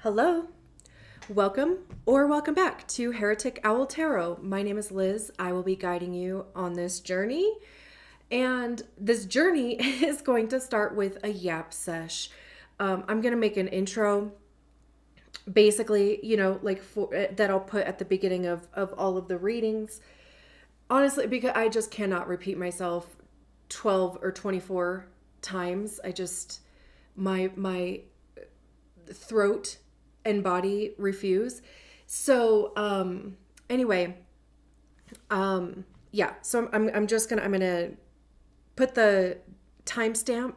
Hello, welcome or welcome back to Heretic Owl Tarot. My name is Liz. I will be guiding you on this journey. And this journey is going to start with a yap sesh. I'm going to make an intro, basically, that I'll put at the beginning of all of the readings. Honestly, because I just cannot repeat myself 12 or 24 times. My throat and body refuse. So anyway, yeah. So I'm gonna put the timestamp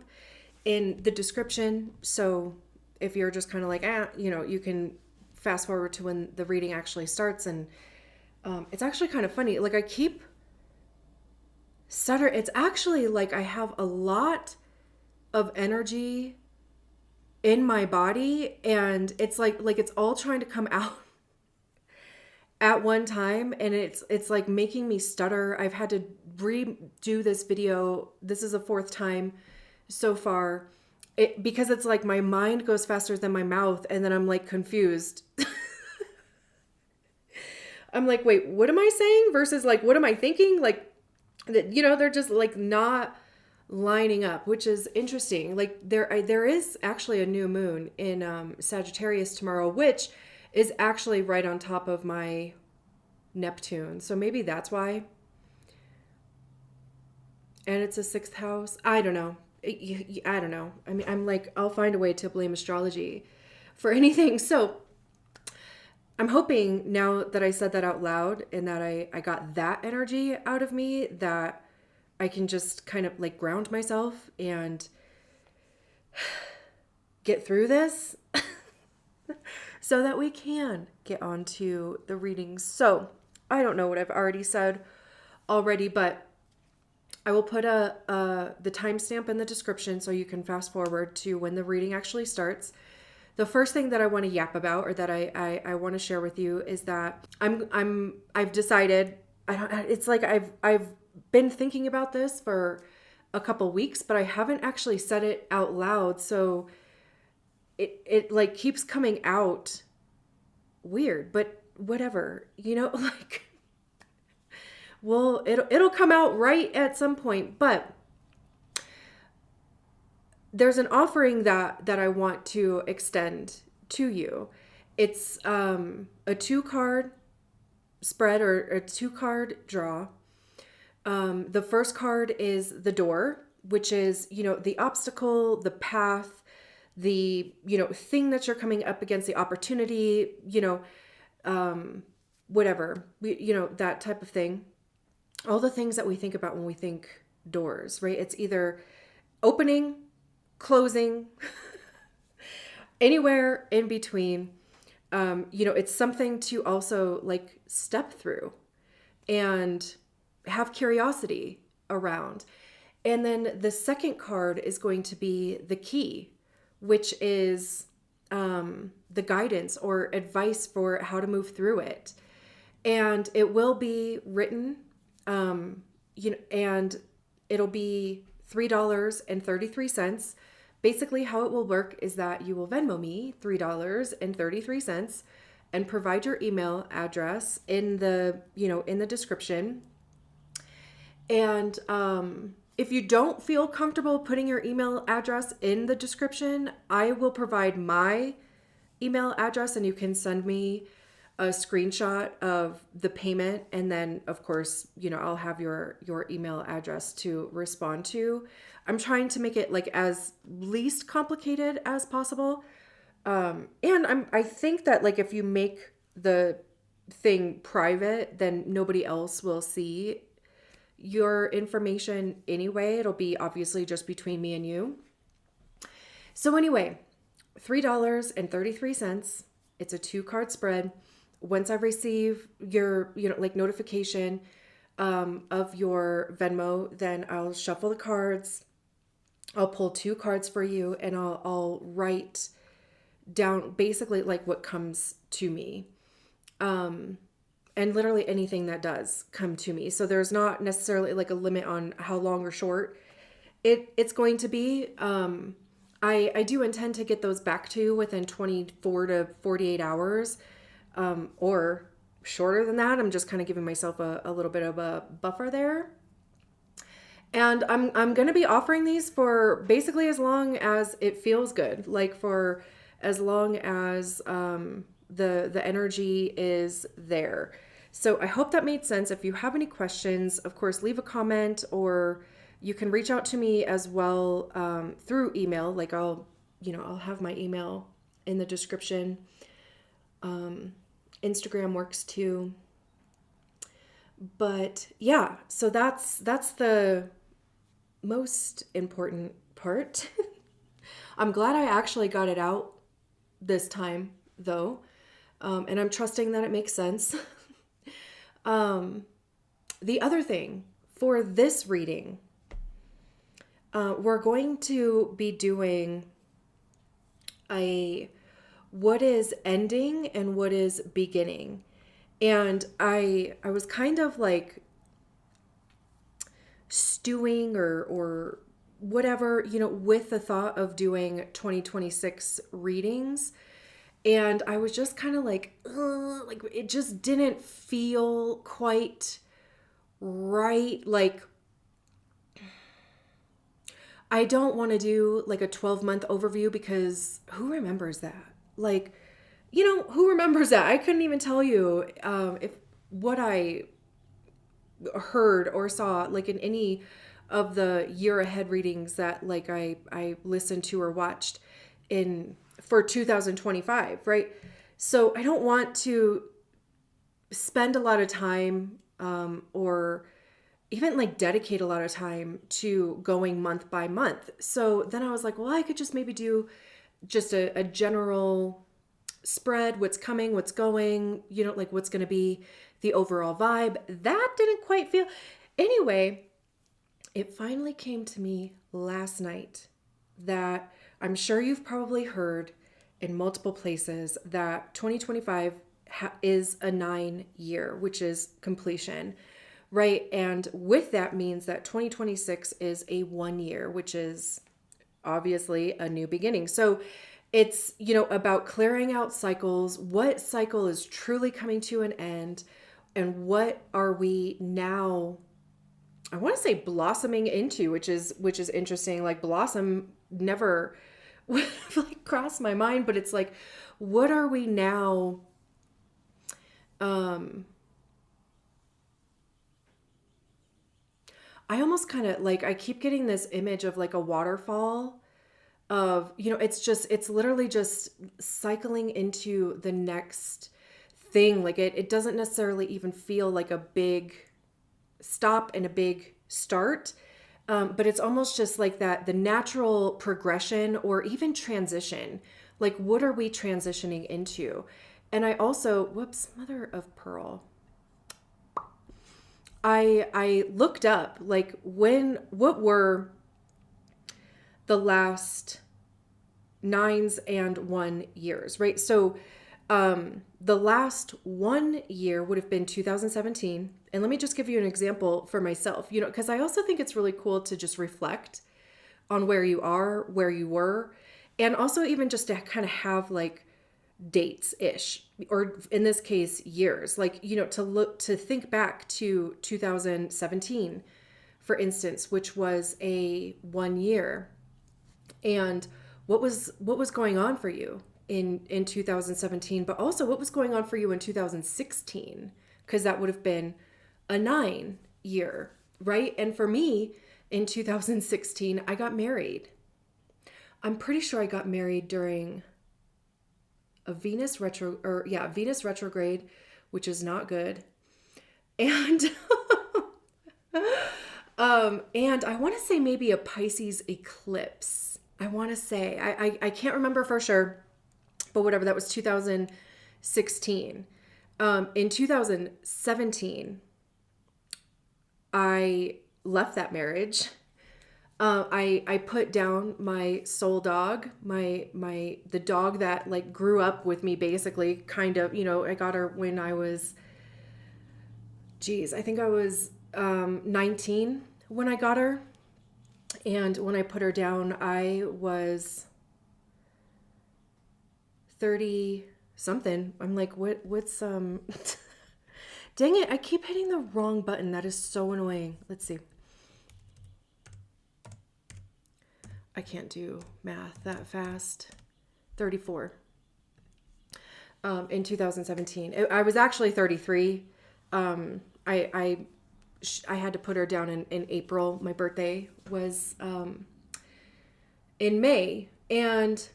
in the description. So if you're just kind of like you can fast forward to when the reading actually starts. And it's actually kind of funny. Like I keep stutter. It's actually like I have a lot of energy in my body, and it's like it's all trying to come out at one time, and it's like making me stutter. I've had to redo this video. This is the fourth time so far, because it's like my mind goes faster than my mouth, and then I'm like confused. I'm like, wait, what am I saying versus like what am I thinking? Like, they're just like not lining up, which is interesting. Like there is actually a new moon in Sagittarius tomorrow, which is actually right on top of my Neptune. So maybe that's why. And it's a sixth house. I don't know. I don't know. I mean, I'm like, I'll find a way to blame astrology for anything. So I'm hoping now that I said that out loud and that I got that energy out of me, that I can just kind of like ground myself and get through this so that we can get on to the readings. So I don't know what I've already said already, but I will put the timestamp in the description so you can fast forward to when the reading actually starts. The first thing that I want to yap about, or that I want to share with you, is that I've decided, it's like I've been thinking about this for a couple weeks, but I haven't actually said it out loud. So it like keeps coming out weird, but whatever, like, well, it'll come out right at some point. But there's an offering that I want to extend to you. It's a 2-card spread, or a 2-card draw. The first card is the door, which is, the obstacle, the path, the, thing that you're coming up against, the opportunity, whatever, that type of thing. All the things that we think about when we think doors, right? It's either opening, closing, anywhere in between. It's something to also like step through and have curiosity around. And then the second card is going to be the key, which is the guidance or advice for how to move through it. And it will be written, and it'll be $3.33. Basically, how it will work is that you will Venmo me $3.33 and provide your email address in the description. And if you don't feel comfortable putting your email address in the description, I will provide my email address, and you can send me a screenshot of the payment. And then, of course, I'll have your email address to respond to. I'm trying to make it like as least complicated as possible. And I think that like if you make the thing private, then nobody else will see your information anyway. It'll be obviously just between me and you. So anyway, $3.33. It's a 2-card spread. Once I receive your, notification of your Venmo, then I'll shuffle the cards. I'll pull 2 cards for you, and I'll write down basically like what comes to me. And literally anything that does come to me. So there's not necessarily like a limit on how long or short it's going to be. I do intend to get those back to you within 24 to 48 hours, or shorter than that. I'm just kind of giving myself a little bit of a buffer there. And I'm going to be offering these for basically as long as it feels good, like for as long as the energy is there. So I hope that made sense. If you have any questions, of course, leave a comment, or you can reach out to me as well through email. Like I'll have my email in the description. Instagram works too. But yeah, so that's the most important part. I'm glad I actually got it out this time, though, and I'm trusting that it makes sense. The other thing for this reading, we're going to be doing a what is ending and what is beginning. And I was kind of like stewing or whatever, with the thought of doing 2026 readings. And I was just kind of like it just didn't feel quite right. Like, I don't want to do like a 12-month overview, because who remembers that? Like, who remembers that? I couldn't even tell you if what I heard or saw like in any of the year ahead readings that like I listened to or watched in for 2025, right? So I don't want to spend a lot of time or even like dedicate a lot of time to going month by month. So then I was like, well, I could just maybe do just a general spread, what's coming, what's going, like what's going to be the overall vibe. That didn't quite feel. Anyway, it finally came to me last night that I'm sure you've probably heard in multiple places that 2025 is a 9-year, which is completion, right? And with that means that 2026 is a 1-year, which is obviously a new beginning. So it's, about clearing out cycles, what cycle is truly coming to an end, and what are we now, I want to say blossoming into, which is interesting. Like blossom never like crossed my mind, but it's like, what are we now I almost kind of like, I keep getting this image of like a waterfall of, it's literally just cycling into the next thing. Like it doesn't necessarily even feel like a big stop and a big start. But it's almost just like that, the natural progression or even transition. Like, what are we transitioning into? And I also, whoops, mother of pearl. I looked up like what were the last 9s and 1 years, right? So the last 1 year would have been 2017. And let me just give you an example for myself, because I also think it's really cool to just reflect on where you are, where you were, and also even just to kind of have like dates ish, or in this case, years, like, to think back to 2017, for instance, which was a 1 year. And what was going on for you in 2017, but also what was going on for you in 2016, because that would have been a 9-year, right? And for me, in 2016, I got married. I'm pretty sure I got married during a Venus retrograde, which is not good. And and I want to say maybe a Pisces eclipse. I want to say, I can't remember for sure, but whatever, that was 2016. In 2017, I left that marriage. I put down my soul dog, the dog that like grew up with me, basically, kind of, I got her when I was, I think I was 19 when I got her. And when I put her down, I was 30 something. I'm like, what's dang it, I keep hitting the wrong button. That is so annoying. Let's see. I can't do math that fast. 34. In 2017. I was actually 33. I had to put her down in April. My birthday was in May. And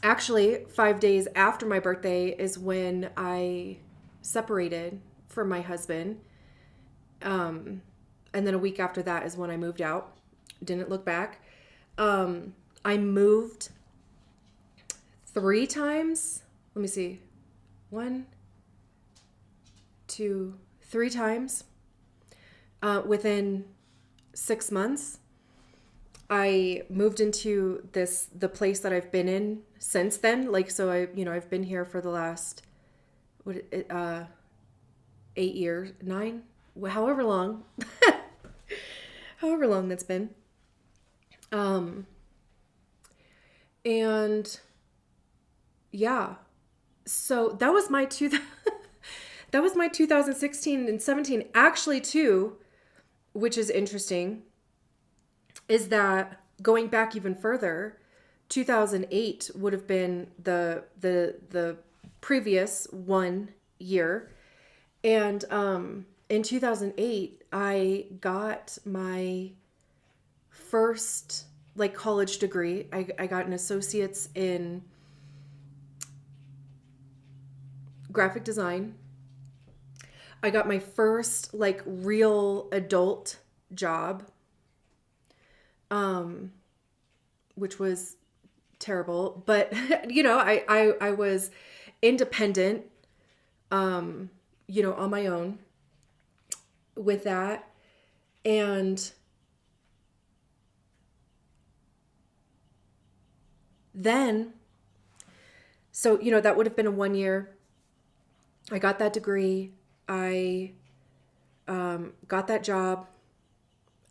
actually, 5 days after my birthday is when I separated from my husband. And then a week after that is when I moved out. Didn't look back. I moved 3 times. Let me see. 1, 2, 3 times. Within 6 months. I moved into the place that I've been in since then. Like, so I've been here for the last, 8 years, 9, however long, however long that's been. And yeah, so that was my that was my 2016 and 17 actually too, which is interesting, is that going back even further, 2008 would have been the previous 1 year. And in 2008, I got my first like college degree. I got an associate's in graphic design. I got my first like real adult job, which was terrible, but I was independent, on my own with that. And then, so, that would have been a 1 year. I got that degree. I got that job.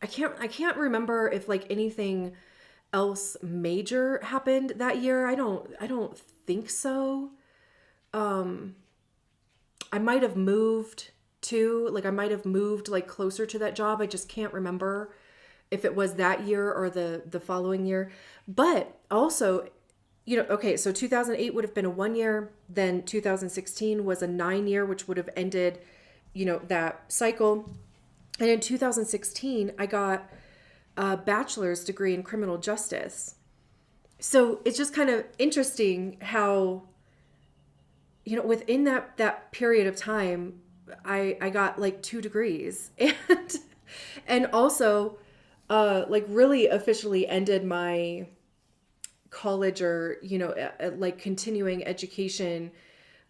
I can't remember if like anything else major happened that year. I don't think so. I might have moved like closer to that job. I just can't remember if it was that year or the following year. But also, okay, so 2008 would have been a 1 year. Then 2016 was a 9 year, which would have ended, that cycle. And in 2016, I got a bachelor's degree in criminal justice. So it's just kind of interesting how, within that period of time, I got like 2 degrees and also like really officially ended my college or, like continuing education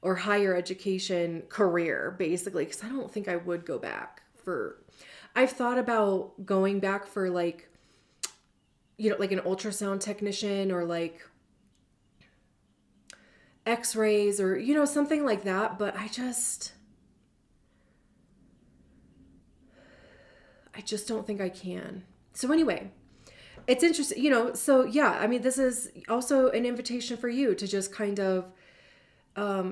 or higher education career, basically, because I don't think I would go back I've thought about going back for like, like an ultrasound technician or like x-rays or, something like that. But I just don't think I can. So anyway, it's interesting, so yeah, I mean, this is also an invitation for you to just kind of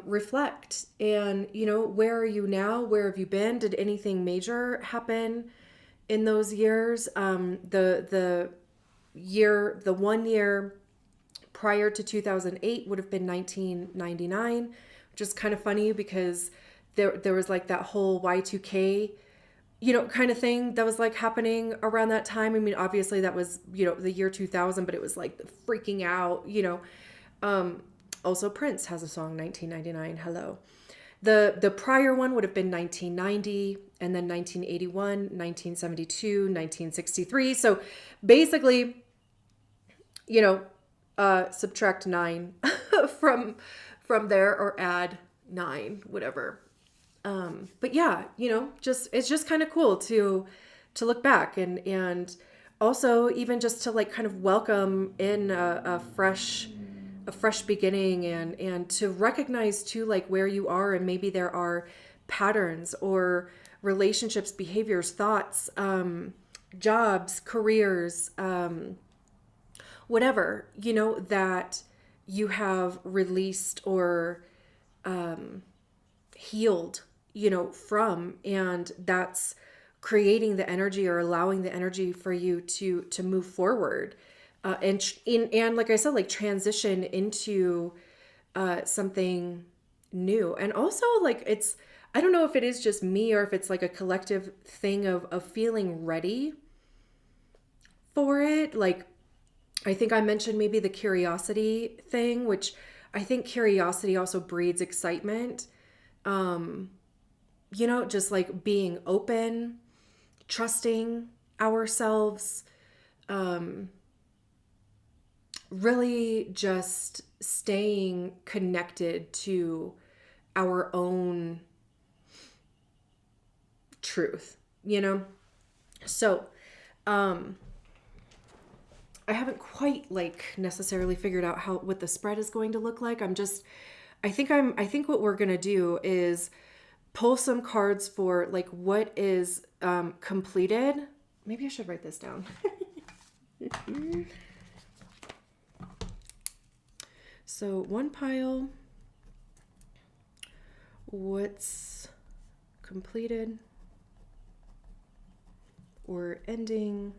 reflect and, where are you now? Where have you been? Did anything major happen in those years? The 1 year prior to 2008 would have been 1999, which is kind of funny because there was like that whole Y2K, kind of thing that was like happening around that time. I mean, obviously that was, the year 2000, but it was like the freaking out, also Prince has a song, 1999, hello. The prior one would have been 1990, and then 1981, 1972, 1963. So basically, subtract 9 from there or add 9, whatever. But yeah, it's just kind of cool to look back and also even just to like kind of welcome in a fresh beginning and to recognize too, like where you are, and maybe there are patterns or relationships, behaviors, thoughts, jobs, careers, whatever, that you have released or healed, from, and that's creating the energy or allowing the energy for you to move forward, and like I said, like transition into something new. And also, like, I don't know if it is just me or if it's like a collective thing of feeling ready for it. Like, I think I mentioned maybe the curiosity thing, which I think curiosity also breeds excitement. Just like being open, trusting ourselves, really just staying connected to our own truth. So, I haven't quite like necessarily figured out what the spread is going to look like. I think what we're going to do is pull some cards for like what is completed. Maybe I should write this down. So one pile, what's completed or ending.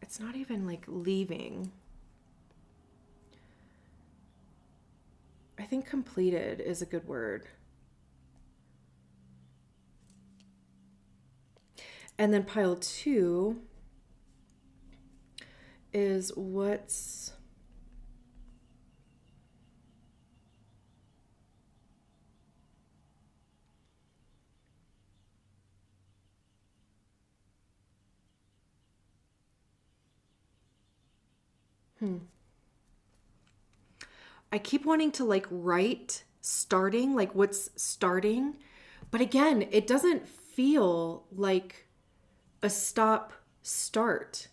It's not even like leaving. I think completed is a good word. And then pile 2 is what's I keep wanting to like write starting, like what's starting. But again, it doesn't feel like a stop start.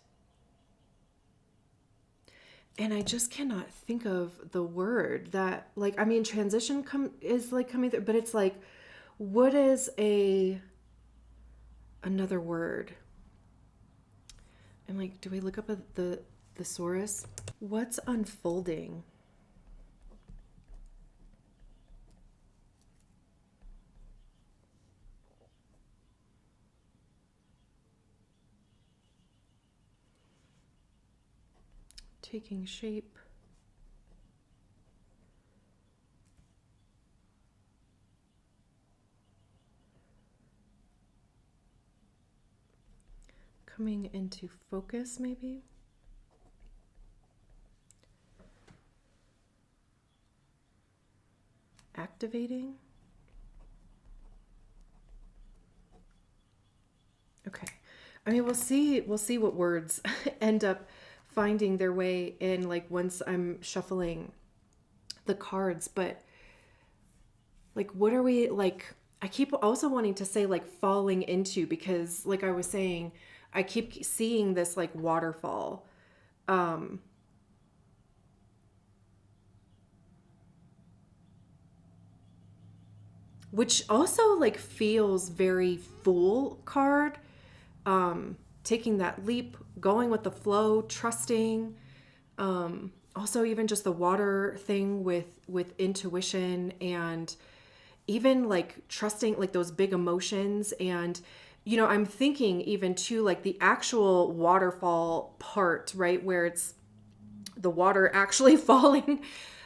And I just cannot think of the word that, like, I mean, transition is like coming through, but it's like, what is another word? And like, do we look up the thesaurus? What's unfolding? Taking shape. Coming into focus, maybe. Activating. Okay. I mean, we'll see what words end up finding their way in, like, once I'm shuffling the cards. But like, what are we, like, I keep also wanting to say like falling into, because like I was saying, I keep seeing this like waterfall. Which also like feels very Fool card. Taking that leap, going with the flow, trusting. Also even just the water thing with intuition, and even like trusting like those big emotions. And I'm thinking even too, like the actual waterfall part, right, where it's the water actually falling.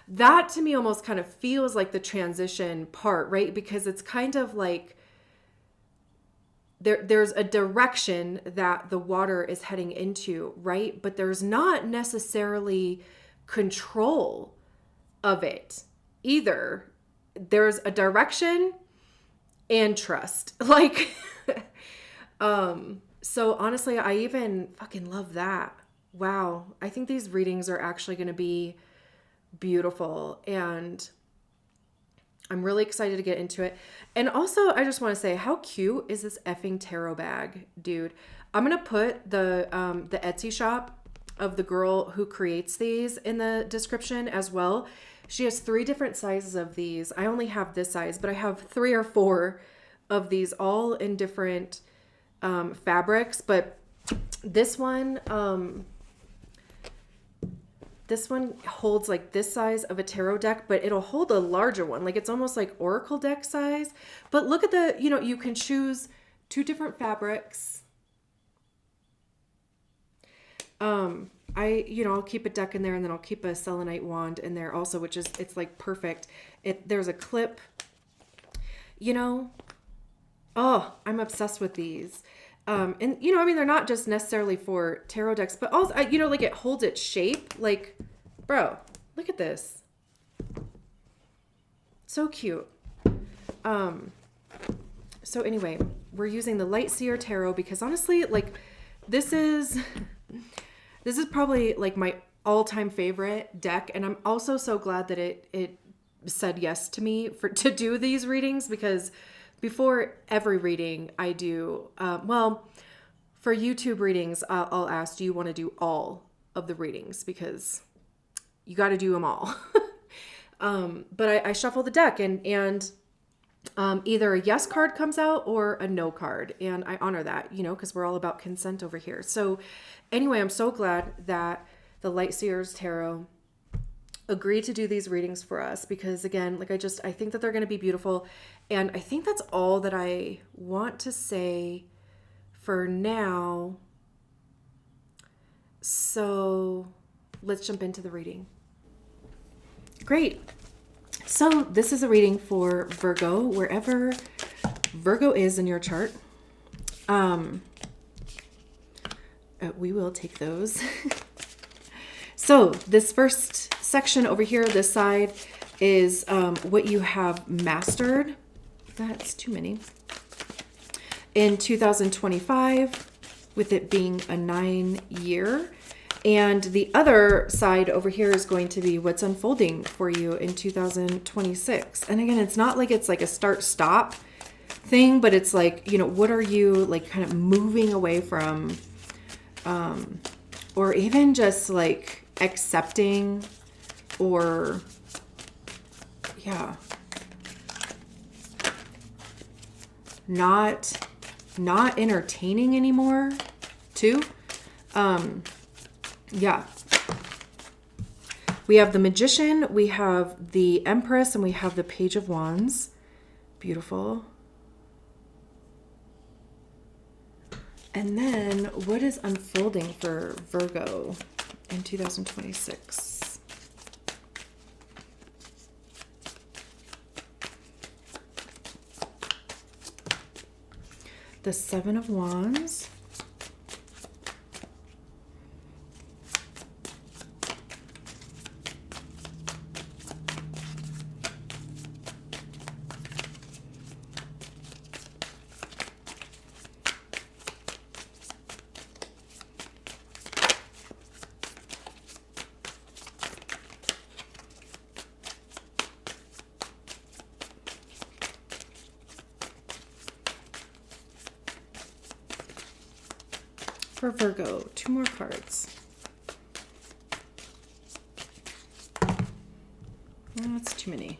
That to me almost kind of feels like the transition part, right? Because it's kind of like there's a direction that the water is heading into, right? But there's not necessarily control of it either. There's a direction and trust. Like, so honestly, I even fucking love that. Wow. I think these readings are actually going to be beautiful, and I'm really excited to get into it. And also, I just want to say, how cute is this effing tarot bag, dude? I'm going to put the Etsy shop of the girl who creates these in the description as well. She has 3 different sizes of these. I only have this size, but I have 3 or 4 of these all in different fabrics, but this one holds like this size of a tarot deck, but it'll hold a larger one. Like it's almost like oracle deck size. But look at the, you can choose 2 different fabrics. I'll keep a deck in there, and then I'll keep a selenite wand in there also, which is, it's like perfect. There's a clip, oh, I'm obsessed with these. And they're not just necessarily for tarot decks, but also, like it holds its shape. Like, bro, look at this. So cute. So anyway, we're using the Light Seer Tarot because honestly, like this is probably like my all-time favorite deck. And I'm also so glad that it said yes to me to do these readings, because before every reading I do, for YouTube readings, I'll ask, do you want to do all of the readings? Because you got to do them all. But I shuffle the deck and either a yes card comes out or a no card. And I honor that, because we're all about consent over here. So anyway, I'm so glad that the Light Seers Tarot agreed to do these readings for us, because again, like I think that they're going to be beautiful. And I think that's all that I want to say for now. So let's jump into the reading. Great. So this is a reading for Virgo, wherever Virgo is in your chart. We will take those. So this first section over here, this side, is what you have mastered. That's too many. In 2025, with it being a 9-year. And the other side over here is going to be what's unfolding for you in 2026. And again, it's not like it's like a start-stop thing, but it's like, what are you like kind of moving away from, or even just like accepting, or not entertaining anymore too. We have the Magician, we have the Empress, and we have the Page of Wands. Beautiful. And then what is unfolding for Virgo in 2026? The Seven of Wands. For Virgo, 2 more cards. That's too many.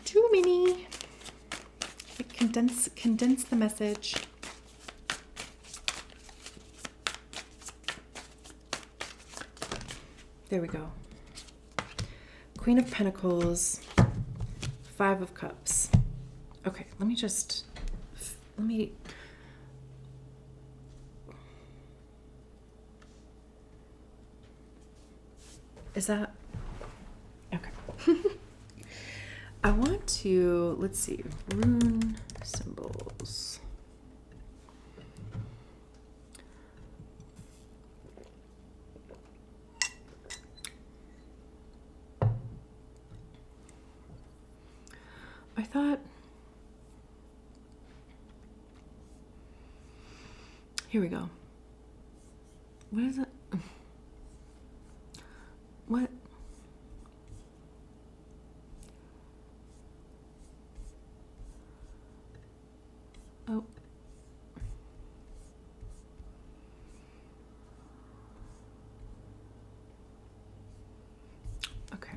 Too many. Condense the message. There we go. Queen of Pentacles, 5 of Cups. Okay, let me. Is that okay? I want to, let's see, rune symbols. I thought, here we go. What is it? What? Oh. Okay.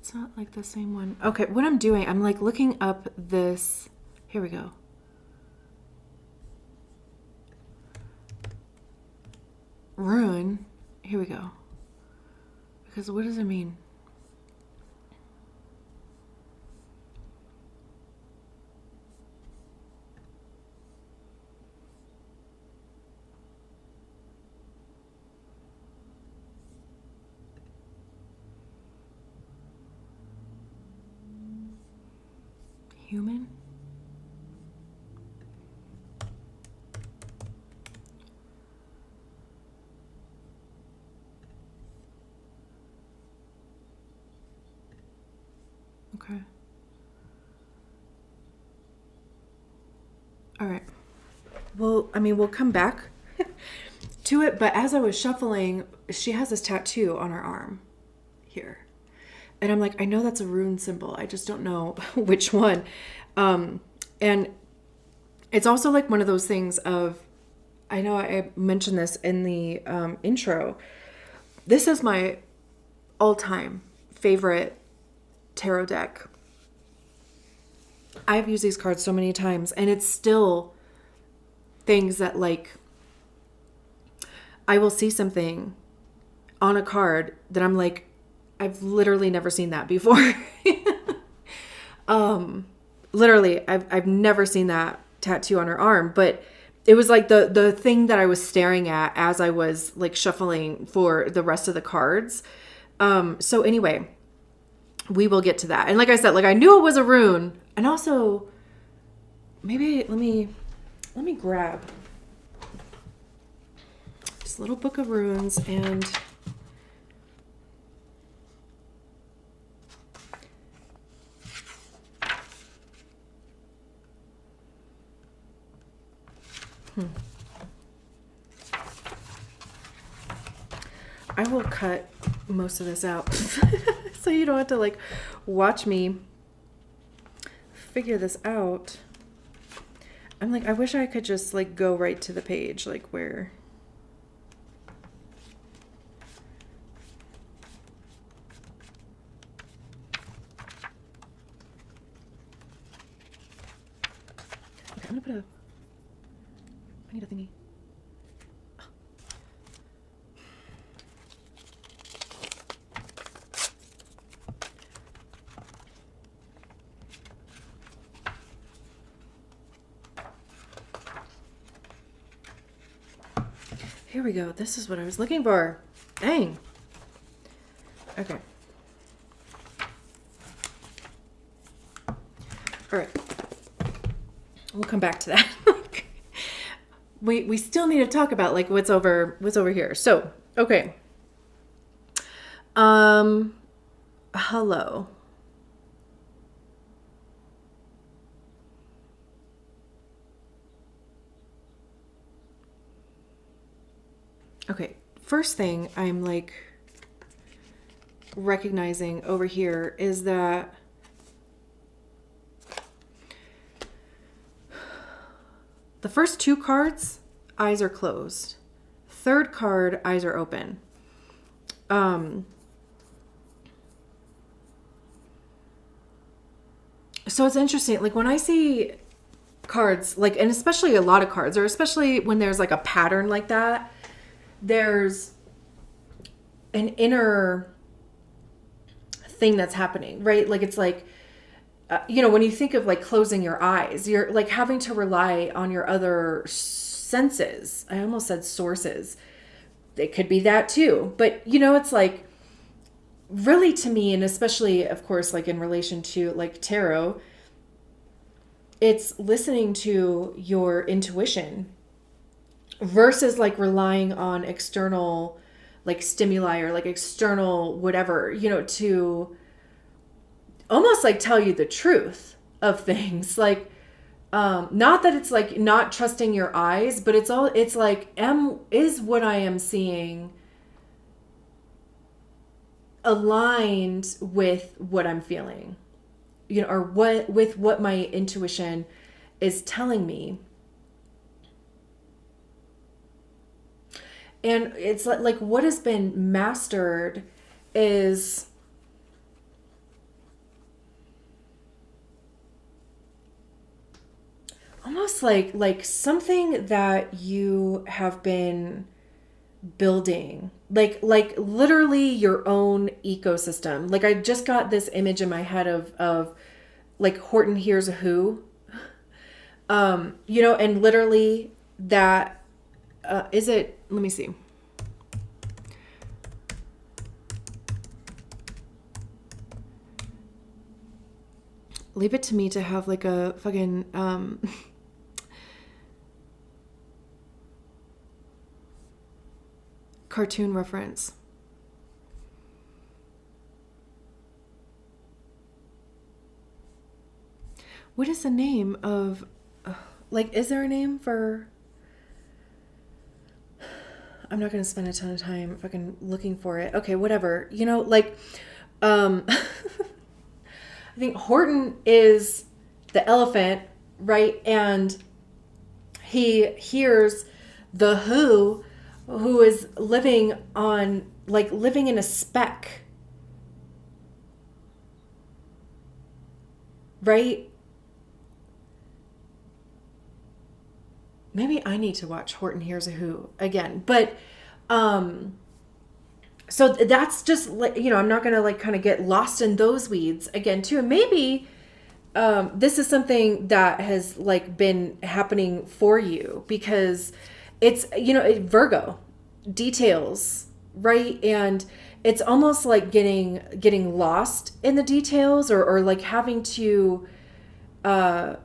It's not like the same one. Okay, what I'm doing, I'm like looking up this. Here we go. Rune. Here we go. Because what does it mean? Human? Okay. All right. Well, I mean, we'll come back to it, but as I was shuffling, she has this tattoo on her arm here. And I'm like, I know that's a rune symbol. I just don't know which one. And it's also like one of those things of, I know I mentioned this in the intro. This is my all-time favorite tarot deck. I've used these cards so many times, and it's still things that, like, I will see something on a card that I'm like, I've literally never seen that before. Literally, I've never seen that tattoo on her arm, but it was like the thing that I was staring at as I was like shuffling for the rest of the cards. So anyway, we will get to that. And like I said, like I knew it was a rune, and also maybe let me grab this little book of runes and I will cut most of this out so you don't have to like watch me figure this out. I'm like, I wish I could just like go right to the page, like where. Okay, I'm gonna I need a thingy. Here we go. This is what I was looking for. Dang. Okay. All right. We'll come back to that. we still need to talk about like what's over here. So, okay. Hello. Okay, first thing I'm like recognizing over here is that the first two cards, eyes are closed. Third card, eyes are open. So it's interesting. Like when I see cards, like, and especially a lot of cards, or especially when there's like a pattern like that, there's an inner thing that's happening, right? Like it's like, when you think of like closing your eyes, you're like having to rely on your other senses. I almost said sources. It could be that too. But, it's like really to me, and especially, of course, like in relation to like tarot, it's listening to your intuition versus like relying on external like stimuli or like external whatever, to almost like tell you the truth of things. Like, not that it's like not trusting your eyes, but it's like, is what I am seeing aligned with what I'm feeling, or with what my intuition is telling me. And it's like what has been mastered is almost like something that you have been building, like literally your own ecosystem. Like I just got this image in my head of like Horton Hears a Who, you know, and literally that is it. Let me see. Leave it to me to have like a fucking cartoon reference. What is the name of, like, is there a name for, I'm not going to spend a ton of time fucking looking for it. Okay, whatever. You know, like, I think Horton is the elephant, right? And he hears the who is living on, like, living in a speck, right? Maybe I need to watch Horton Hears a Who again. But so that's just like, you know, I'm not gonna like kind of get lost in those weeds again too. And maybe this is something that has like been happening for you because it's, you know, Virgo details, right? And it's almost like getting lost in the details, or like having to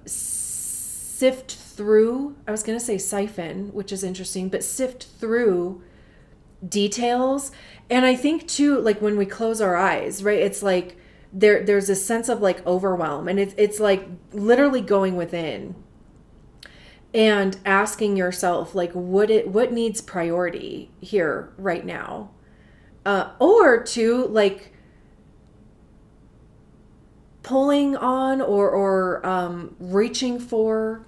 sift through, I was going to say siphon, which is interesting, but sift through details. And I think too, like when we close our eyes, right, it's like there's a sense of like overwhelm, and it's like literally going within and asking yourself like what needs priority here right now, or to like pulling on or reaching for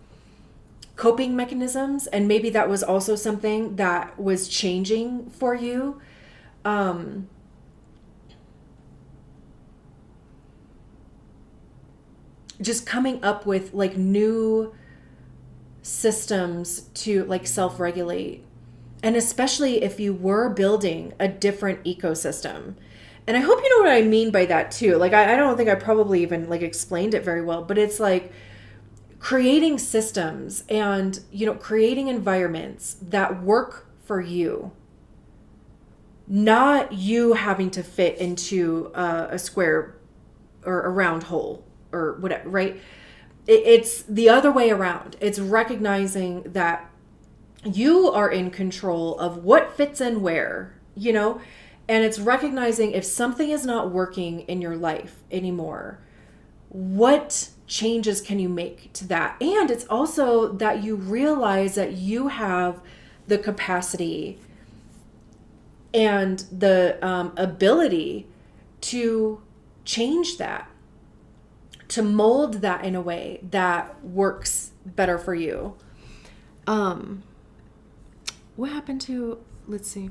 coping mechanisms. And maybe that was also something that was changing for you. Just coming up with like new systems to like self-regulate. And especially if you were building a different ecosystem. And I hope you know what I mean by that too. Like I don't think I probably even like explained it very well, but it's like creating systems and, you know, creating environments that work for you, not you having to fit into a square or a round hole or whatever, right? It's the other way around. It's recognizing that you are in control of what fits in where, you know, and it's recognizing if something is not working in your life anymore, what changes can you make to that? And it's also that you realize that you have the capacity and the ability to change that, to mold that in a way that works better for you. What happened to, let's see.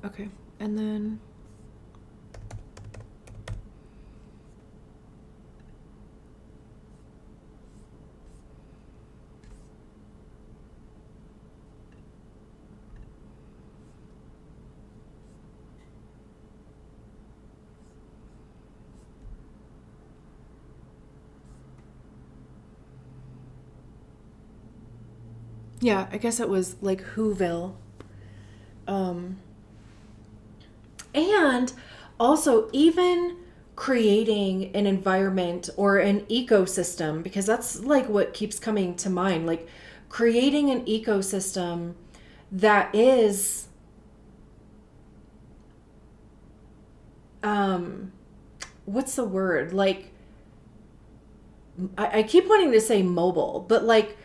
Okay, and then yeah, I guess it was like Whoville. And also even creating an environment or an ecosystem, because that's like what keeps coming to mind, like creating an ecosystem that is what's the word, like I keep wanting to say mobile, but like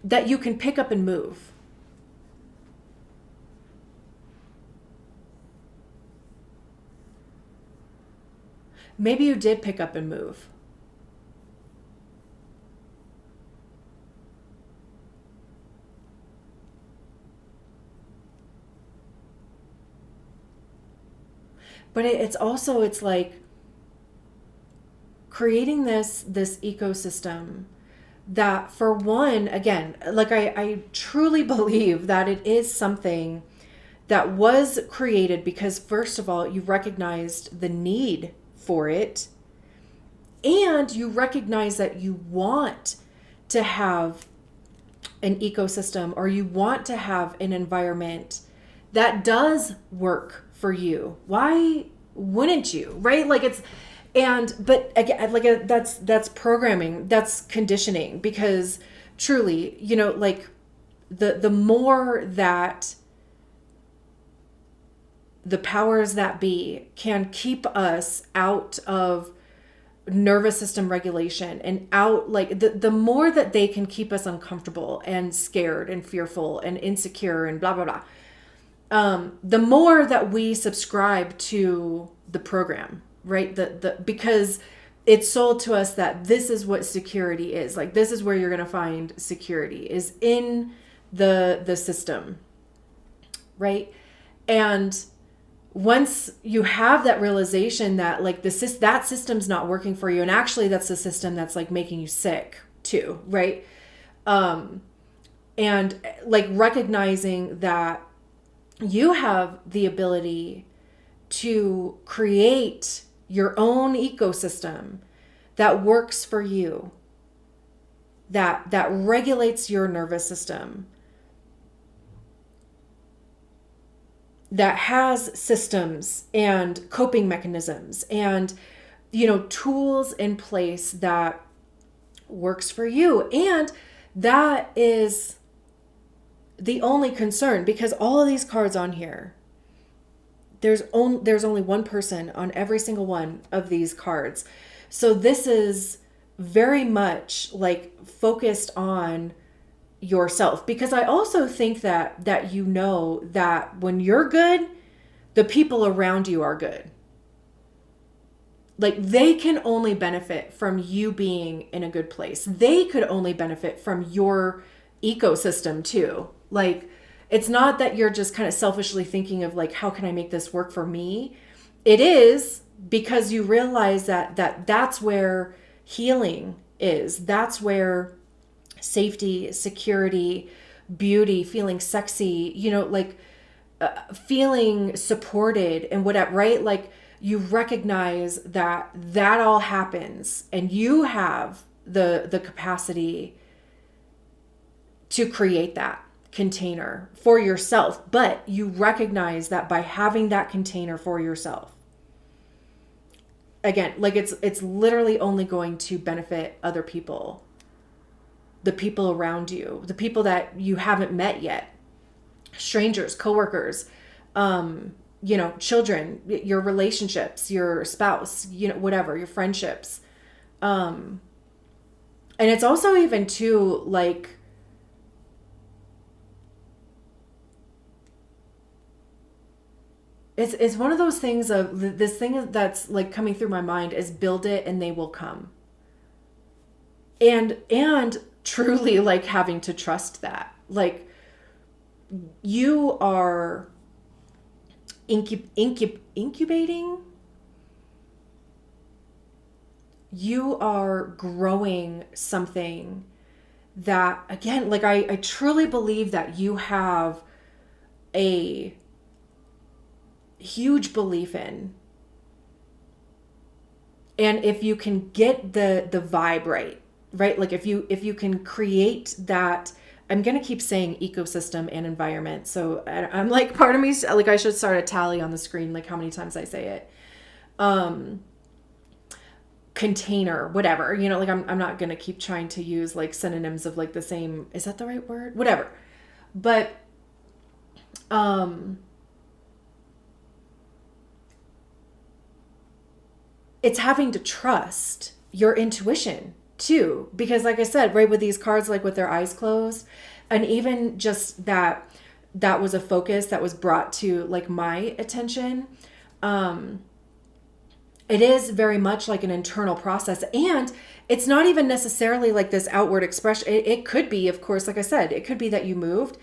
that you can pick up and move. Maybe you did pick up and move. But it's also, it's like creating this ecosystem that, for one, again, like I truly believe that it is something that was created because, first of all, you recognized the need for it, and you recognize that you want to have an ecosystem, or you want to have an environment that does work for you. Why wouldn't you? Right? Like but again, like that's programming, that's conditioning, because truly, like the more that the powers that be can keep us out of nervous system regulation and out, like the more that they can keep us uncomfortable and scared and fearful and insecure and blah blah blah, the more that we subscribe to the program, right? Because it's sold to us that this is what security is. Like, this is where you're going to find security, is in the system, right? And once you have that realization that, like, that system's not working for you, and actually that's the system that's like making you sick too, right? And like recognizing that you have the ability to create your own ecosystem that works for you, that regulates your nervous system, that has systems and coping mechanisms and, tools in place that works for you. And that is the only concern, because all of these cards on here, there's only one person on every single one of these cards. So this is very much like focused on yourself, because I also think that that when you're good, the people around you are good. Like, they can only benefit from you being in a good place. They could only benefit from your ecosystem too. Like, it's not that you're just kind of selfishly thinking of like, how can I make this work for me? It is because you realize that's where healing is. That's where safety, security, beauty, feeling sexy, feeling supported and whatever, right? Like, you recognize that all happens, and you have the capacity to create that container for yourself. But you recognize that by having that container for yourself, again, like it's literally only going to benefit other people, the people around you, the people that you haven't met yet, strangers, coworkers, children, your relationships, your spouse, whatever, your friendships. And it's also even too, like, it's one of those things of this thing that's like coming through my mind is build it and they will come. And truly, like, having to trust that, like, you are incubating, you are growing something that, again, like, I truly believe that you have a huge belief in. And if you can get the vibe right? Like, if you can create that, I'm going to keep saying ecosystem and environment. So I'm like, part of me, like, I should start a tally on the screen, like how many times I say it. Container, whatever, like I'm not going to keep trying to use like synonyms of like the same, is that the right word? Whatever. But, it's having to trust your intuition too, because like I said, right, with these cards, like with their eyes closed, and even just that was a focus that was brought to like my attention. It is very much like an internal process, and it's not even necessarily like this outward expression. It could be, of course, like I said, it could be that you moved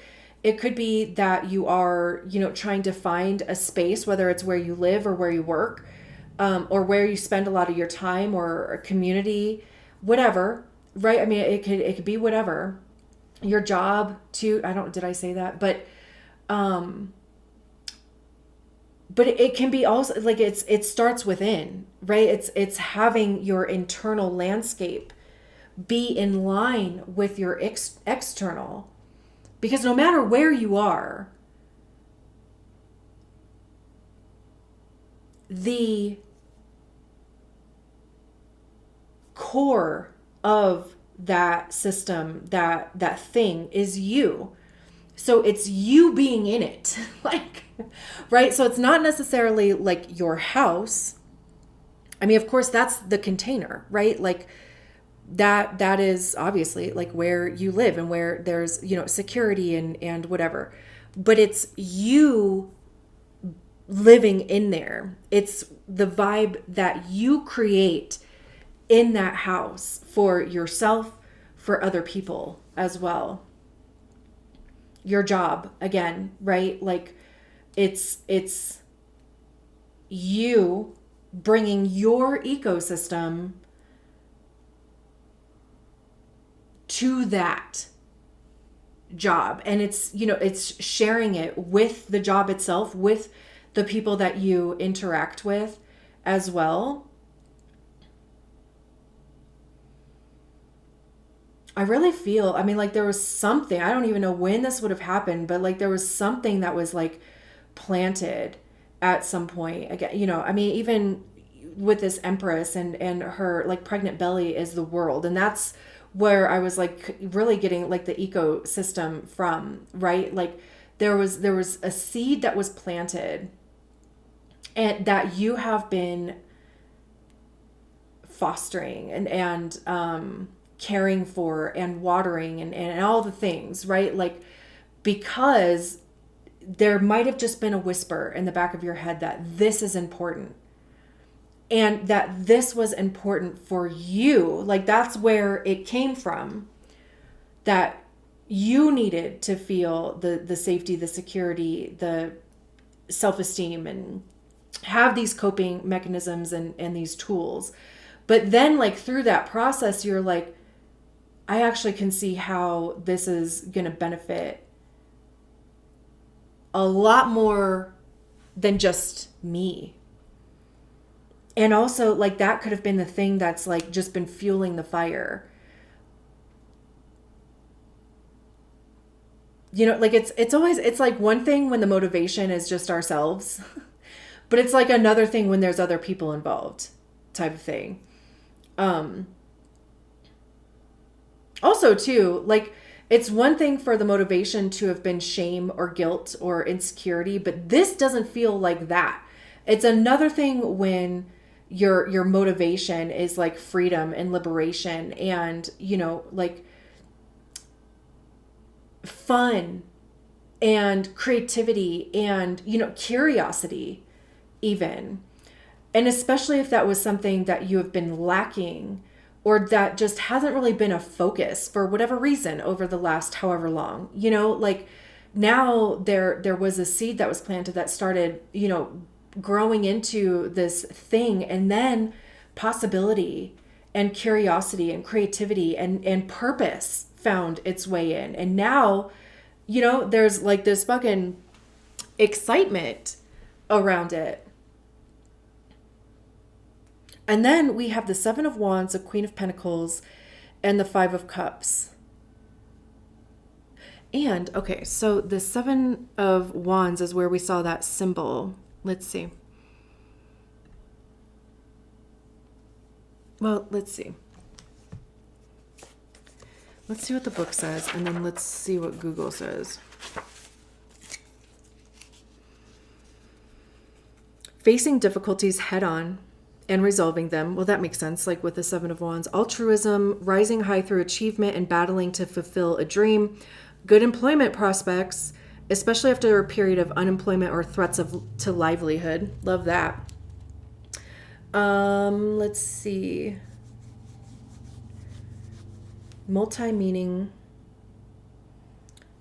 It could be that you are, trying to find a space, whether it's where you live or where you work, or where you spend a lot of your time, or a community, whatever, right? I mean, it could be whatever. Your job too. Did I say that? But it can be also like it starts within, right? It's having your internal landscape be in line with your external, because no matter where you are, the core of that system, that thing, is you. So it's you being in it. Like, right? So it's not necessarily like your house. I mean, of course, that's the container, right? Like that is obviously like where you live and where there's, security and whatever. But it's you living in there. It's the vibe that you create in that house for yourself, for other people as well. Your job, again, right? Like it's you bringing your ecosystem to that job, and it's sharing it with the job itself, with the people that you interact with as well. I really feel, I mean, like there was something, I don't even know when this would have happened, but like there was something that was like planted at some point. Again, I mean, even with this Empress and her like pregnant belly is the world. And that's where I was like really getting like the ecosystem from, right? Like there was a seed that was planted and that you have been fostering and caring for and watering and all the things, right? Like, because there might have just been a whisper in the back of your head that this is important and that this was important for you. Like that's where it came from, that you needed to feel the safety, the security, the self-esteem, and have these coping mechanisms and these tools. But then like through that process, you're like, I actually can see how this is going to benefit a lot more than just me. And also like that could have been the thing that's like just been fueling the fire. Like it's always, it's like one thing when the motivation is just ourselves, but it's like another thing when there's other people involved, type of thing. Also too, like it's one thing for the motivation to have been shame or guilt or insecurity, but this doesn't feel like that. It's another thing when your motivation is like freedom and liberation and, like fun and creativity and, curiosity even. And especially if that was something that you have been lacking or that just hasn't really been a focus for whatever reason over the last however long, like now there was a seed that was planted that started, growing into this thing, and then possibility and curiosity and creativity and purpose found its way in. And now, there's like this fucking excitement around it. And then we have the Seven of Wands, the Queen of Pentacles, and the Five of Cups. And, okay, so the Seven of Wands is where we saw that symbol. Let's see. Well, let's see. Let's see what the book says, and then let's see what Google says. Facing difficulties head on and resolving them. Well, that makes sense, like with the Seven of Wands. Altruism, rising high through achievement and battling to fulfill a dream. Good employment prospects, especially after a period of unemployment or threats to livelihood. Love that. Let's see. Multi-meaning.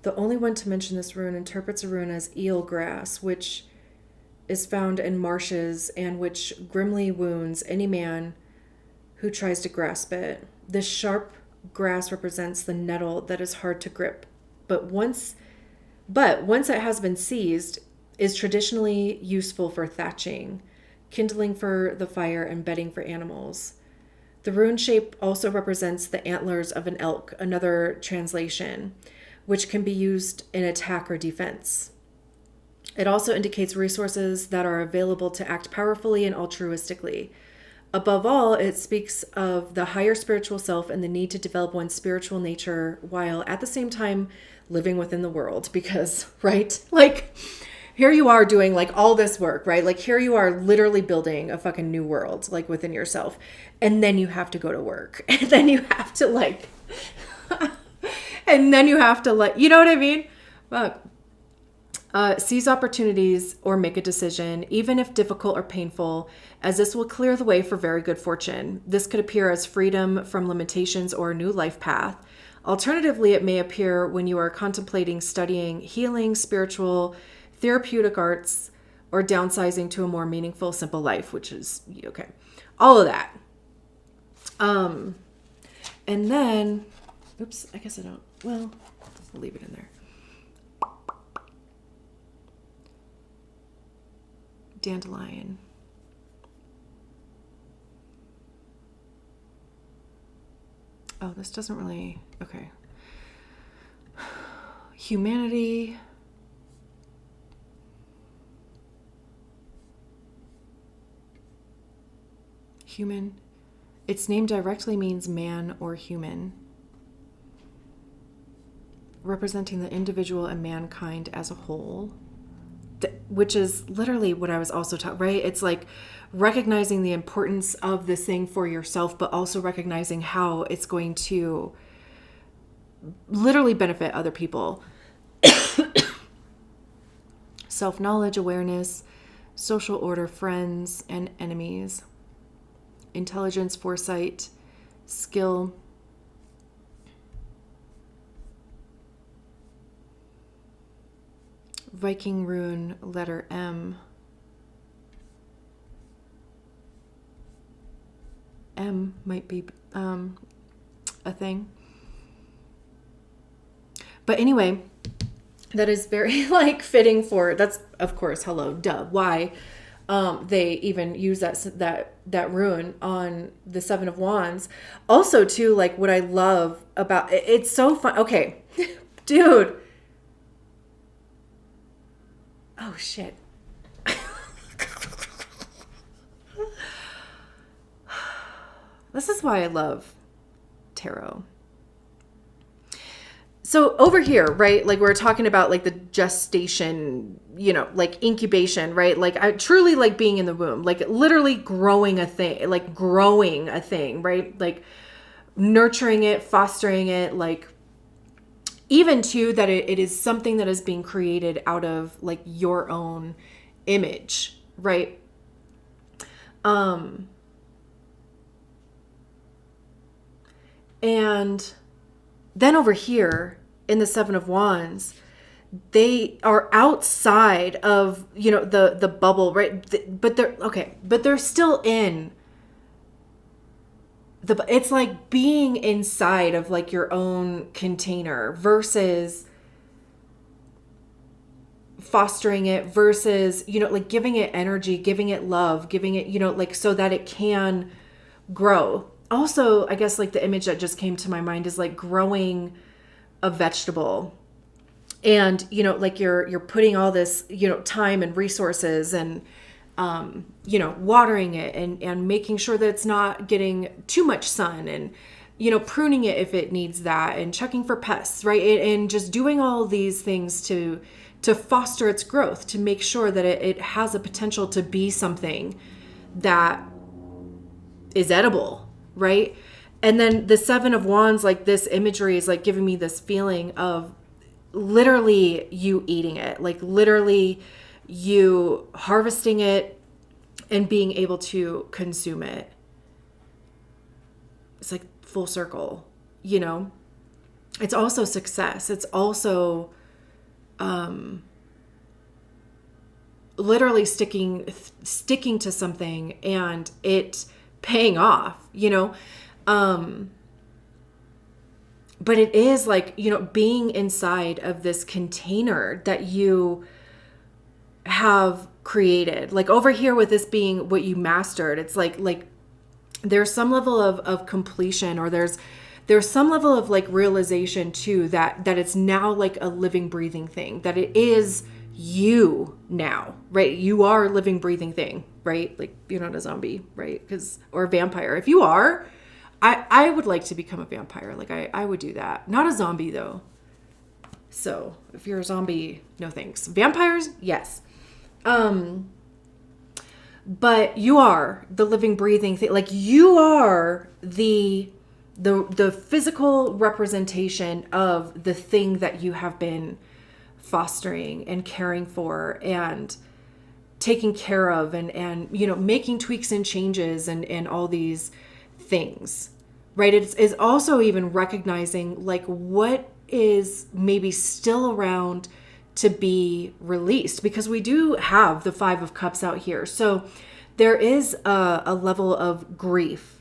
The only one to mention this rune interprets a rune as eelgrass, which is found in marshes and which grimly wounds any man who tries to grasp it. This sharp grass represents the nettle that is hard to grip, but once it has been seized, is traditionally useful for thatching, kindling for the fire, and bedding for animals. The rune shape also represents the antlers of an elk, another translation, which can be used in attack or defense. It also indicates resources that are available to act powerfully and altruistically. Above all, it speaks of the higher spiritual self and the need to develop one's spiritual nature while at the same time living within the world. Because, right? Like, here you are doing like all this work, right? Like, here you are literally building a fucking new world, like within yourself. And then you have to go to work. And then you have to like, and then you have to like, you know what I mean? Fuck. Seize opportunities or make a decision, even if difficult or painful, as this will clear the way for very good fortune. This could appear as freedom from limitations or a new life path. Alternatively, it may appear when you are contemplating studying healing, spiritual, therapeutic arts, or downsizing to a more meaningful, simple life, which is, okay, all of that. And then, oops, I guess I don't, well, I'll leave it in there. Dandelion. Oh, this doesn't really, okay. Humanity. Human. Its name directly means man or human, representing the individual and mankind as a whole. Which is literally what I was also taught, right? It's like recognizing the importance of this thing for yourself, but also recognizing how it's going to literally benefit other people. Self-knowledge, awareness, social order, friends and enemies, intelligence, foresight, skill, Viking rune, letter M. M might be a thing. But anyway, that is very like fitting for, that's of course, hello, duh, why they even use that rune on the Seven of Wands. Also too, like what I love about it's so fun. Okay, dude. Oh, shit. This is why I love tarot. So over here, right, like we're talking about like the gestation, you know, like incubation, right? Like I truly like being in the womb, like literally growing a thing, right? Like nurturing it, fostering it, like even too that it is something that is being created out of like your own image, right? And then over here in the Seven of Wands, they are outside of, you know, the bubble, right? But they're still in it's like being inside of like your own container versus fostering it versus, you know, like giving it energy, giving it love, giving it, you know, like so that it can grow. Also, I guess like the image that just came to my mind is like growing a vegetable. And, you know, like you're putting all this, you know, time and resources and, you know, watering it and making sure that it's not getting too much sun and, you know, pruning it if it needs that and checking for pests, right? And just doing all these things to foster its growth, to make sure that it has a potential to be something that is edible, right? And then the Seven of Wands, like this imagery is like giving me this feeling of literally you eating it, like literally you harvesting it and being able to consume it. It's like full circle, you know? it's also success. It's also literally sticking to something and it paying off, but it is like, being inside of this container that you have created. Like over here with this being what you mastered, it's like there's some level of completion, or there's some level of like realization too, that it's now like a living, breathing thing, that it is you now, right? You are a living, breathing thing, right? Like you're not a zombie, right? Or a vampire. If you are, I would like to become a vampire. Like I would do that. Not a zombie though. So if you're a zombie, no thanks. Vampires, yes. But you are the living, breathing thing. Like you are the physical representation of the thing that you have been fostering and caring for and taking care of, and making tweaks and changes and all these things, right? It's also even recognizing like what is maybe still around to be released, because we do have the 5 of Cups out here. So there is a level of grief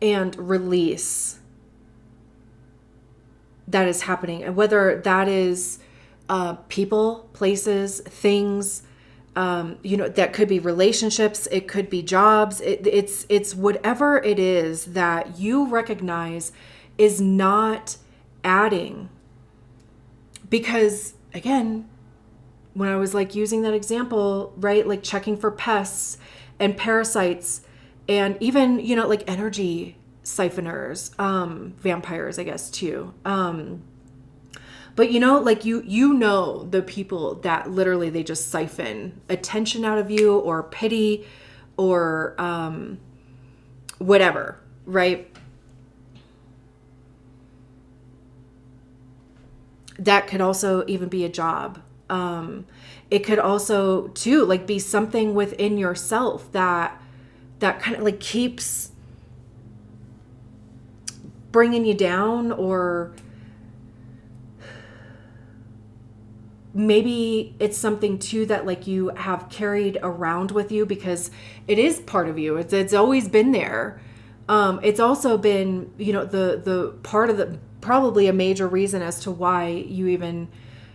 and release that is happening. And whether that is people, places, things, that could be relationships, it could be jobs. It's whatever it is that you recognize is not adding. Because again, when I was like using that example, right? Like checking for pests and parasites and even, like energy siphoners, vampires, I guess too. But like the people that literally they just siphon attention out of you, or pity, or whatever, right? That could also even be a job. It could also too like be something within yourself that kind of like keeps bringing you down, or maybe it's something too that like you have carried around with you because it is part of you. It's always been there. It's also been, the part of the, probably a major reason as to why you even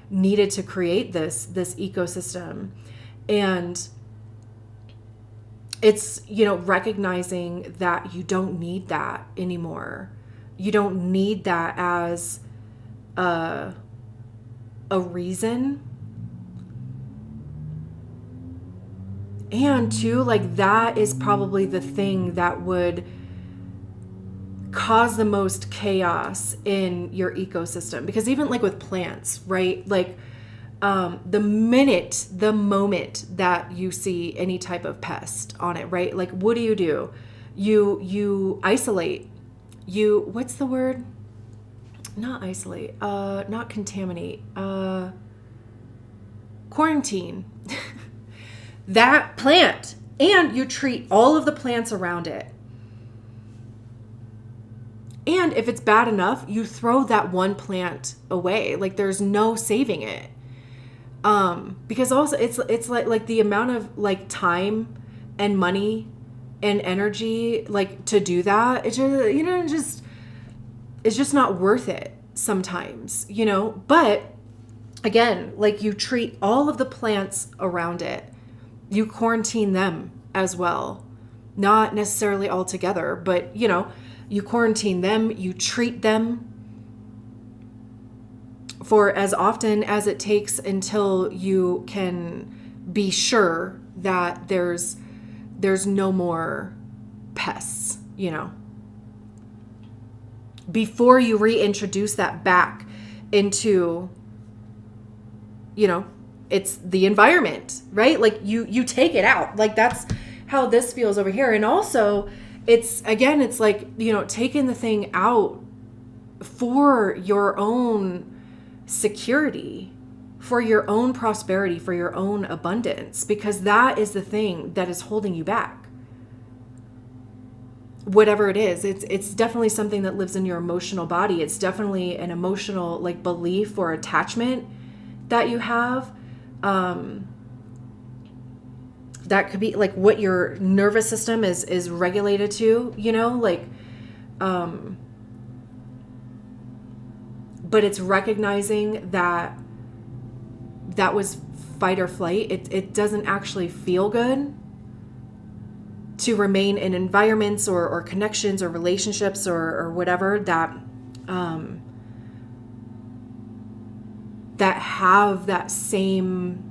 needed to create this ecosystem. And it's, recognizing that you don't need that anymore. You don't need that as a reason. And too, like that is probably the thing that would cause the most chaos in your ecosystem. Because even like with plants, right? Like the moment that you see any type of pest on it, right? Like what do? You isolate. What's the word? Not isolate, not contaminate, quarantine that plant, and you treat all of the plants around it. And if it's bad enough, you throw that one plant away. Like there's no saving it. Because also it's like the amount of like time and money and energy like to do that, it's just it's just not worth it sometimes, but again, like you treat all of the plants around it, you quarantine them as well, not necessarily all together, but you quarantine them, you treat them for as often as it takes until you can be sure that there's no more pests, before you reintroduce that back into, it's the environment, right? Like you take it out. Like that's how this feels over here. And also it's like, taking the thing out for your own security, for your own prosperity, for your own abundance, because that is the thing that is holding you back. whatever it is. It's definitely something that lives in your emotional body. It's definitely an emotional like belief or attachment that you have. That could be like what your nervous system is regulated to, you know, like, but it's recognizing that that was fight or flight. It doesn't actually feel good to remain in environments or connections or relationships or whatever that that have that same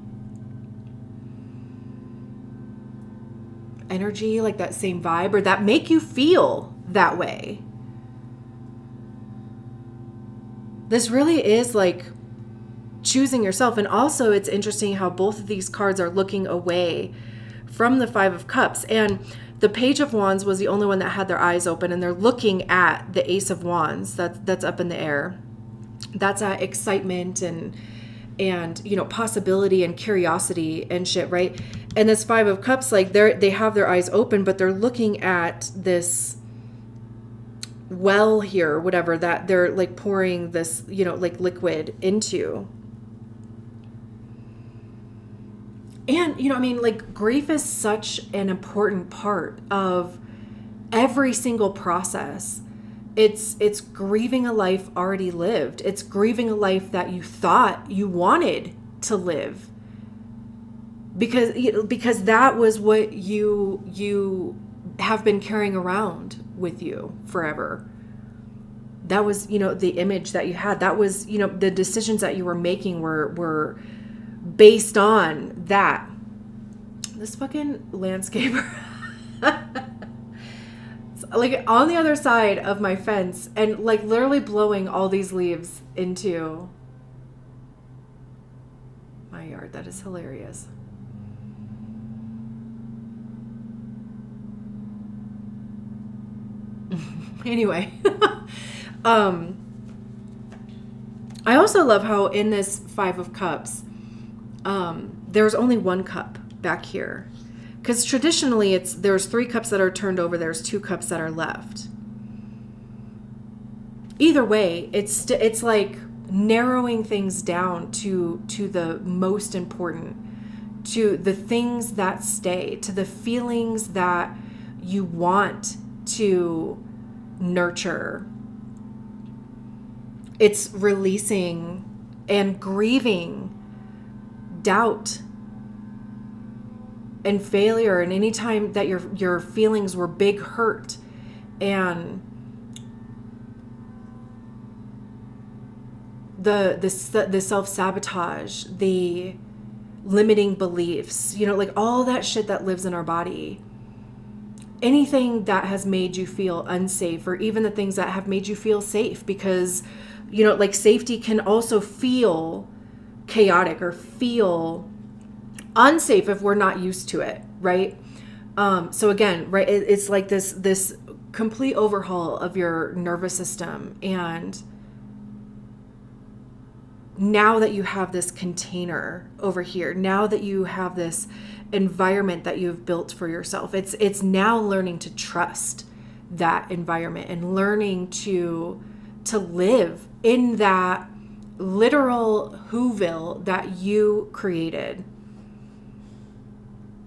energy, like that same vibe, or that make you feel that way. This really is like choosing yourself. And also it's interesting how both of these cards are looking away from the Five of Cups, and the Page of Wands was the only one that had their eyes open, and they're looking at the Ace of Wands that's up in the air. That's at excitement and you know, possibility and curiosity and shit, right? And this Five of Cups, like they have their eyes open, but they're looking at this well here, whatever, that they're like pouring this, you know, like liquid into. And, you know, I mean, like grief is such an important part of every single process. It's grieving a life already lived. It's grieving a life that you thought you wanted to live. Because that was what you have been carrying around with you forever. That was, you know, the image that you had. That was, you know, the decisions that you were making were based on that. This fucking landscaper. Like on the other side of my fence and like literally blowing all these leaves into my yard. That is hilarious. Anyway, I also love how in this Five of Cups, there's only one cup back here. Because traditionally there's 3 cups that are turned over, there's 2 cups that are left. Either way, it's like narrowing things down to the most important, to the things that stay, to the feelings that you want to nurture. It's releasing and grieving doubt and failure, and any time that your feelings were big hurt and the self-sabotage, the limiting beliefs, you know, like all that shit that lives in our body. Anything that has made you feel unsafe, or even the things that have made you feel safe, because, you know, like safety can also feel chaotic or feel unsafe if we're not used to it, right? So again, right, it's like this complete overhaul of your nervous system. And now that you have this container over here, now that you have this environment that you've built for yourself, it's now learning to trust that environment and learning to live in that literal Whoville that you created.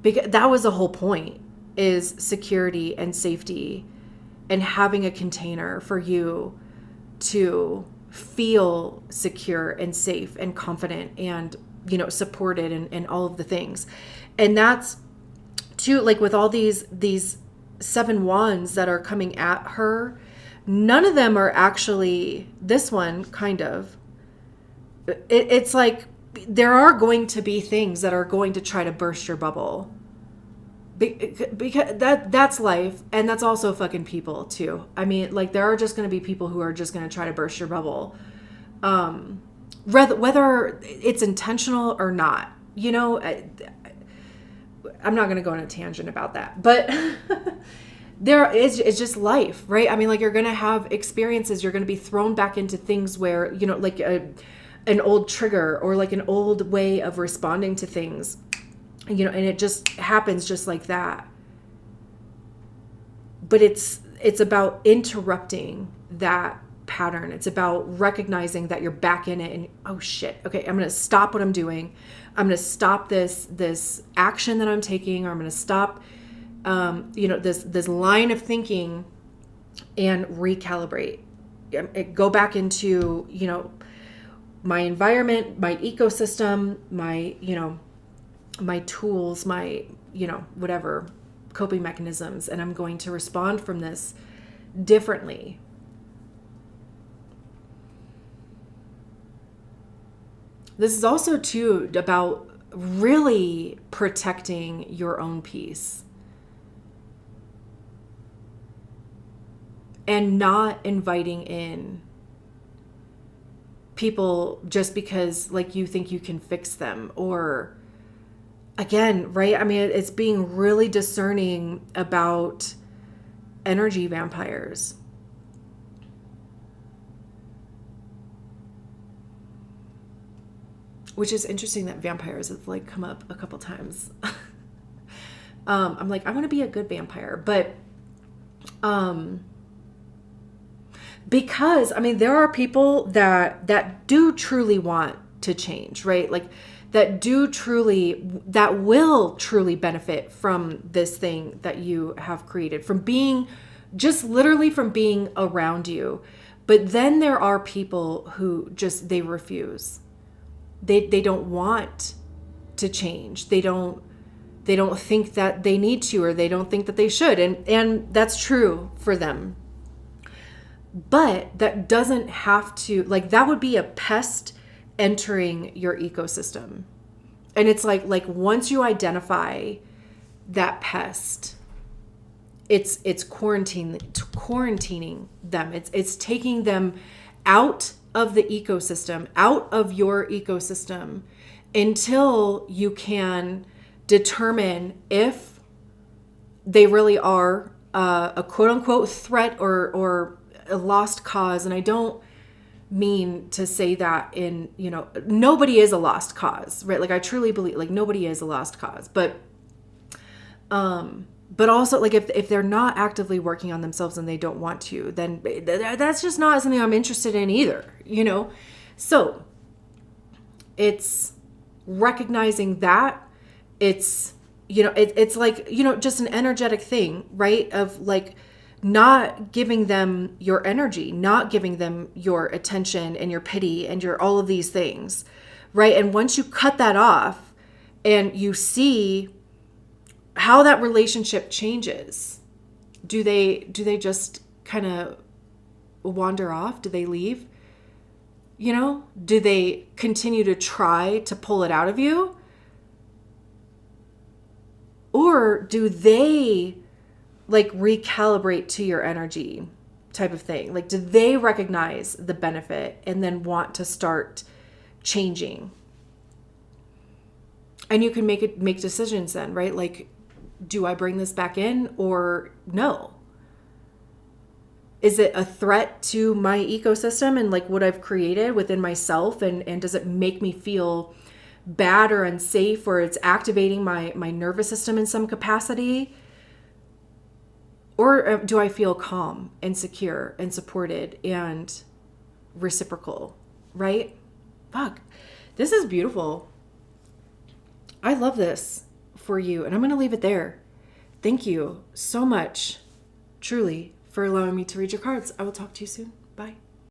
Because that was the whole point, is security and safety and having a container for you to feel secure and safe and confident and, you know, supported and all of the things. And that's too, like with all these 7 wands that are coming at her, none of them are actually, this one kind of, it's like there are going to be things that are going to try to burst your bubble, because that's life, and that's also fucking people too. I mean, like there are just going to be people who are just going to try to burst your bubble, whether it's intentional or not. You know, I'm not going to go on a tangent about that, but it's just life, right? I mean, like you're going to have experiences, you're going to be thrown back into things where, you know, like an old trigger or like an old way of responding to things, you know, and it just happens just like that. But it's it's about interrupting that pattern. It's about recognizing that you're back in it and, oh shit, okay, I'm going to stop what I'm doing. I'm going to stop this action that I'm taking, or I'm going to stop, this line of thinking and recalibrate. Go back into, my environment, my ecosystem, my tools, my, whatever coping mechanisms, and I'm going to respond from this differently. This is also too about really protecting your own peace and not inviting in people just because like you think you can fix them, or again, right? I mean, it's being really discerning about energy vampires. Which is interesting that vampires have like come up a couple times. I'm like, I want to be a good vampire, but because I mean, there are people that do truly want to change, right? Like that will truly benefit from this thing that you have created, from being just literally from being around you. But then there are people who just, they refuse. They don't want to change. They don't think that they need to, or they don't think that they should. And that's true for them. But that doesn't have to, like, that would be a pest entering your ecosystem. And it's like once you identify that pest, it's quarantining them. It's taking them out of the ecosystem, out of your ecosystem, until you can determine if they really are a quote unquote threat or a lost cause. And I don't mean to say that in, nobody is a lost cause, right? Like I truly believe like nobody is a lost cause, but also like if they're not actively working on themselves and they don't want to, then that's just not something I'm interested in either, So it's recognizing that it's, it's like, just an energetic thing, right? Of like not giving them your energy, not giving them your attention and your pity and your all of these things, right? And once you cut that off and you see how that relationship changes, do they just kind of wander off? Do they leave? Do they continue to try to pull it out of you? Or do they like recalibrate to your energy type of thing? Like, do they recognize the benefit and then want to start changing? And you can make decisions then, right? Like, do I bring this back in or no? Is it a threat to my ecosystem and like what I've created within myself? And does it make me feel bad or unsafe, or it's activating my nervous system in some capacity? Or do I feel calm and secure and supported and reciprocal, right? Fuck, this is beautiful. I love this for you, and I'm going to leave it there. Thank you so much, truly, for allowing me to read your cards. I will talk to you soon. Bye.